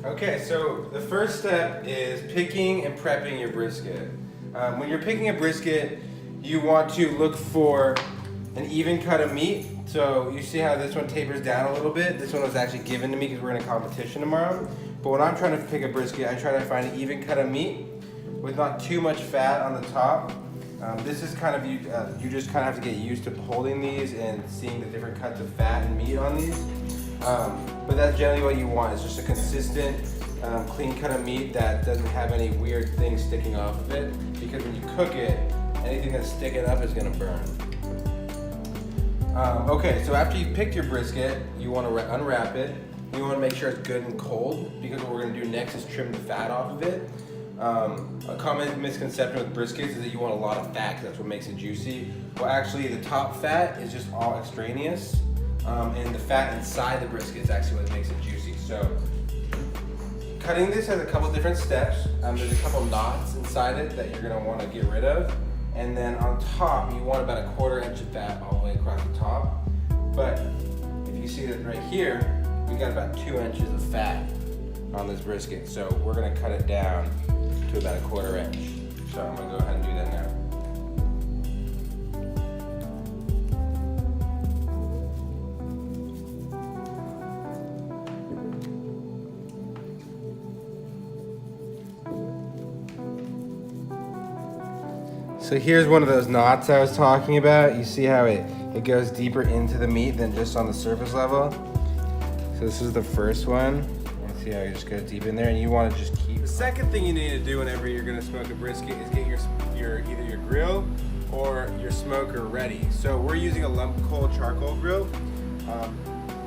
Okay, so the first step is picking and prepping your brisket. When you're picking a brisket, you want to look for an even cut of meat. So you see how this one tapers down a little bit? This one was actually given to me because we're in a competition tomorrow. But when I'm trying to pick a brisket, I try to find an even cut of meat with not too much fat on the top. This is kind of, you just kind of have to get used to holding these and seeing the different cuts of fat and meat on these. But that's generally what you want. It's just a consistent, clean cut of meat that doesn't have any weird things sticking off of it. Because when you cook it, anything that's sticking up is gonna burn. Okay, so after you picked your brisket, you want to unwrap it. You want to make sure it's good and cold because what we're going to do next is trim the fat off of it. A common misconception with briskets is that you want a lot of fat because that's what makes it juicy. Well, actually, the top fat is just all extraneous, and the fat inside the brisket is actually what makes it juicy. So, cutting this has a couple different steps. There's a couple knots inside it that you're going to want to get rid of. And then on top, you want about 1/4 inch of fat all the way across the top. But if you see that right here, we got about 2 inches of fat on this brisket. So we're gonna cut it down to about 1/4 inch. So I'm gonna go ahead and do that now. So here's one of those knots I was talking about. You see how it goes deeper into the meat than just on the surface level? So this is the first one. You see how it just goes deep in there, and you want to just keep. The second thing you need to do whenever you're going to smoke a brisket is get your either your grill or your smoker ready. So we're using a lump coal charcoal grill.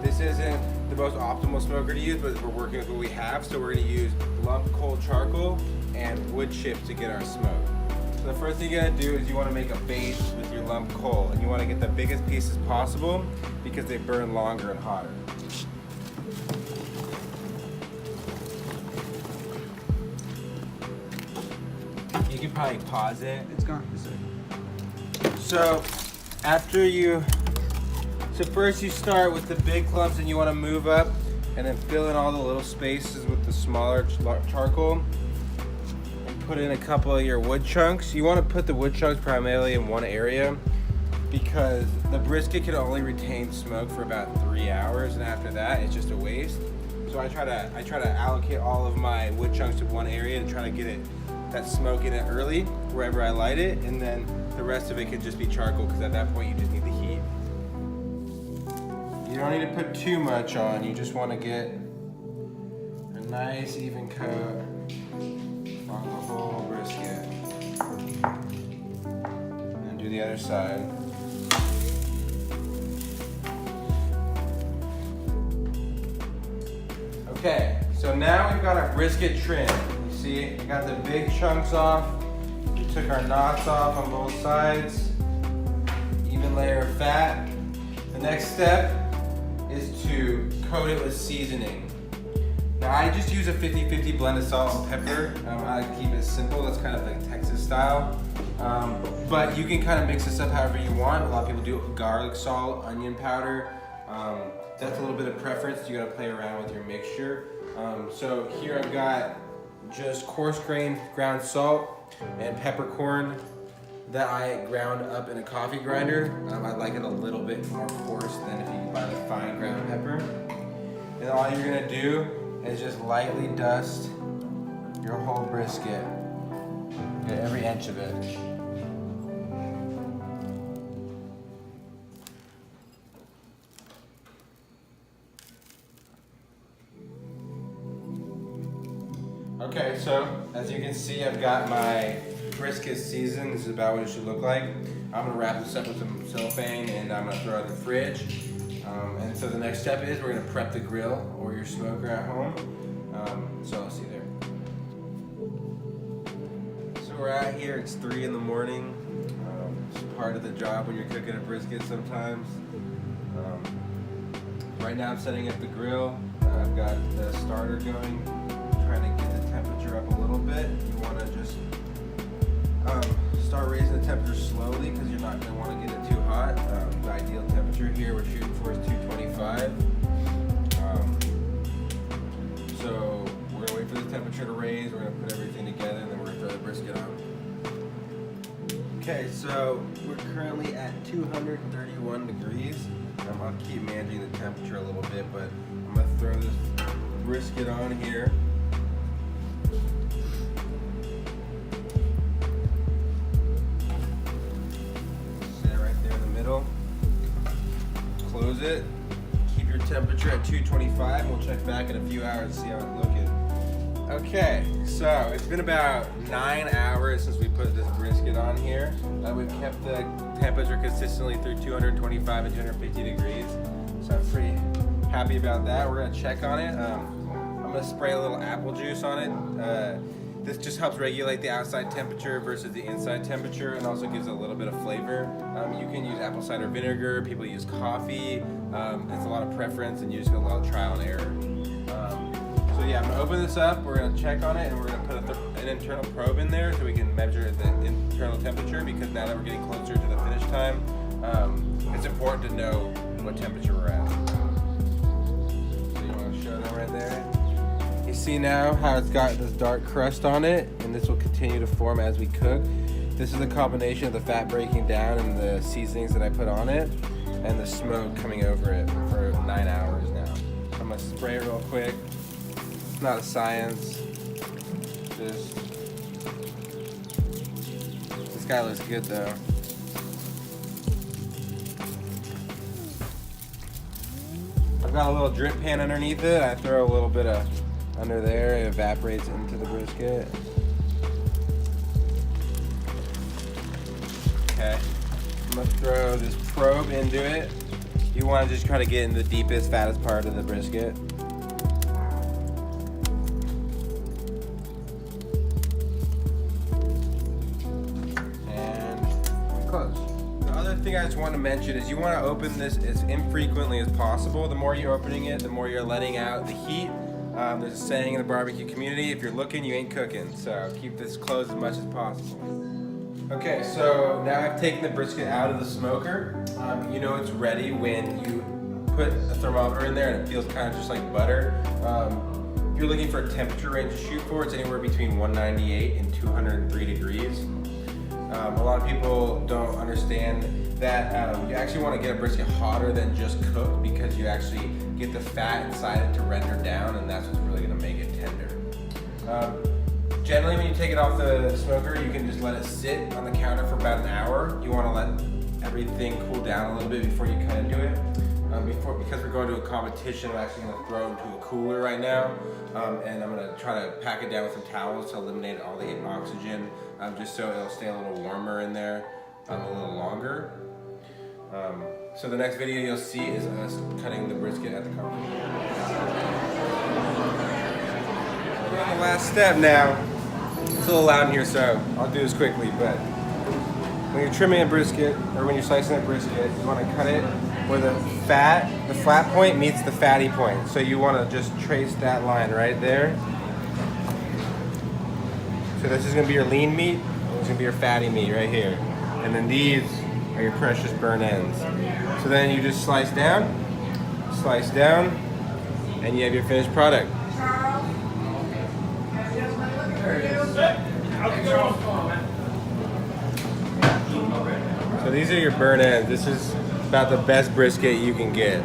This isn't the most optimal smoker to use, but we're working with what we have. So we're going to use lump coal charcoal and wood chips to get our smoke. So the first thing you gotta do is you wanna make a base with your lump coal, and you wanna get the biggest pieces possible because they burn longer and hotter. You can probably pause it. It's gone. So first you start with the big clumps and you wanna move up and then fill in all the little spaces with the smaller charcoal. Put in a couple of your wood chunks. You want to put the wood chunks primarily in one area because the brisket can only retain smoke for about 3 hours, and after that it's just a waste. So I try to allocate all of my wood chunks to one area and try to get that smoke in it early wherever I light it, and then the rest of it can just be charcoal because at that point you just need the heat. You don't need to put too much on. You just want to get a nice even coat on the whole brisket. And do the other side. Okay, so now we've got our brisket trim. You see, we got the big chunks off. We took our knots off on both sides. Even layer of fat. The next step is to coat it with seasoning. Now I just use a 50-50 blend of salt and pepper. I like to keep it simple. That's kind of like Texas style. But you can kind of mix this up however you want. A lot of people do garlic salt, onion powder. That's a little bit of preference. You gotta play around with your mixture. So here I've got just coarse grained ground salt and peppercorn that I ground up in a coffee grinder. I like it a little bit more coarse than if you buy the fine ground pepper. And all you're gonna do is just lightly dust your whole brisket. Get every inch of it. Okay, so as you can see, I've got my brisket seasoned. This is about what it should look like. I'm gonna wrap this up with some cellophane and I'm gonna throw it in the fridge. And so the next step is we're gonna prep the grill or your smoker at home. So I'll see you there. So we're out here, it's 3 in the morning. It's part of the job when you're cooking a brisket sometimes. Right now I'm setting up the grill. I've got the starter going, trying to get the temperature up a little bit. You wanna just start raising the temperature slowly because you're not gonna wanna get it too hot. The ideal temperature here we're shooting for is 225. So temperature to raise. We're gonna put everything together and then we're gonna throw the brisket on. Okay, so we're currently at 231 degrees. I'll keep managing the temperature a little bit, but I'm gonna throw this brisket on here. Set it right there in the middle. Close it. Keep your temperature at 225. We'll check back in a few hours to see how it's looking. Okay, so it's been about 9 hours since we put this brisket on here. We've kept the temperature consistently through 225 and 250 degrees. So I'm pretty happy about that. We're gonna check on it. I'm gonna spray a little apple juice on it. This just helps regulate the outside temperature versus the inside temperature, and also gives it a little bit of flavor. You can use apple cider vinegar, people use coffee. It's a lot of preference, and you just get a lot of trial and error. So yeah, I'm gonna open this up, we're gonna check on it, and we're gonna put an internal probe in there so we can measure the internal temperature, because now that we're getting closer to the finish time, it's important to know what temperature we're at. So you wanna show them right there? You see now how it's got this dark crust on it, and this will continue to form as we cook. This is a combination of the fat breaking down and the seasonings that I put on it, and the smoke coming over it for 9 hours now. I'm gonna spray it real quick. It's not a science. Just this guy looks good though. I've got a little drip pan underneath it. I throw a little bit of under there. It evaporates into the brisket. Okay. I'm gonna throw this probe into it. You want to just try to get in the deepest, fattest part of the brisket. The other thing I just want to mention is you want to open this as infrequently as possible. The more you're opening it, the more you're letting out the heat. There's a saying in the barbecue community, if you're looking, you ain't cooking. So keep this closed as much as possible. Okay, so now I've taken the brisket out of the smoker. You know it's ready when you put a thermometer in there and it feels kind of just like butter. If you're looking for a temperature range to shoot for, it's anywhere between 198 and 203 degrees. A lot of people don't understand that you actually want to get a brisket hotter than just cooked, because you actually get the fat inside it to render down, and that's what's really going to make it tender. Generally, when you take it off the smoker, you can just let it sit on the counter for about an hour. You want to let everything cool down a little bit before you cut into it. Because we're going to a competition, I'm actually going to throw it into a cooler right now, and I'm going to try to pack it down with some towels to eliminate all the oxygen, just so it'll stay a little warmer in there a little longer. So the next video you'll see is us cutting the brisket at the competition. We're on the last step now. It's a little loud in here, so I'll do this quickly, but when you're trimming a brisket, or when you're slicing a brisket, you want to cut it where the flat point meets the fatty point. So you want to just trace that line right there. So this is going to be your lean meat, and this is going to be your fatty meat right here. And then these are your precious burn ends. So then you just slice down, and you have your finished product. So these are your burn ends. This is about the best brisket you can get.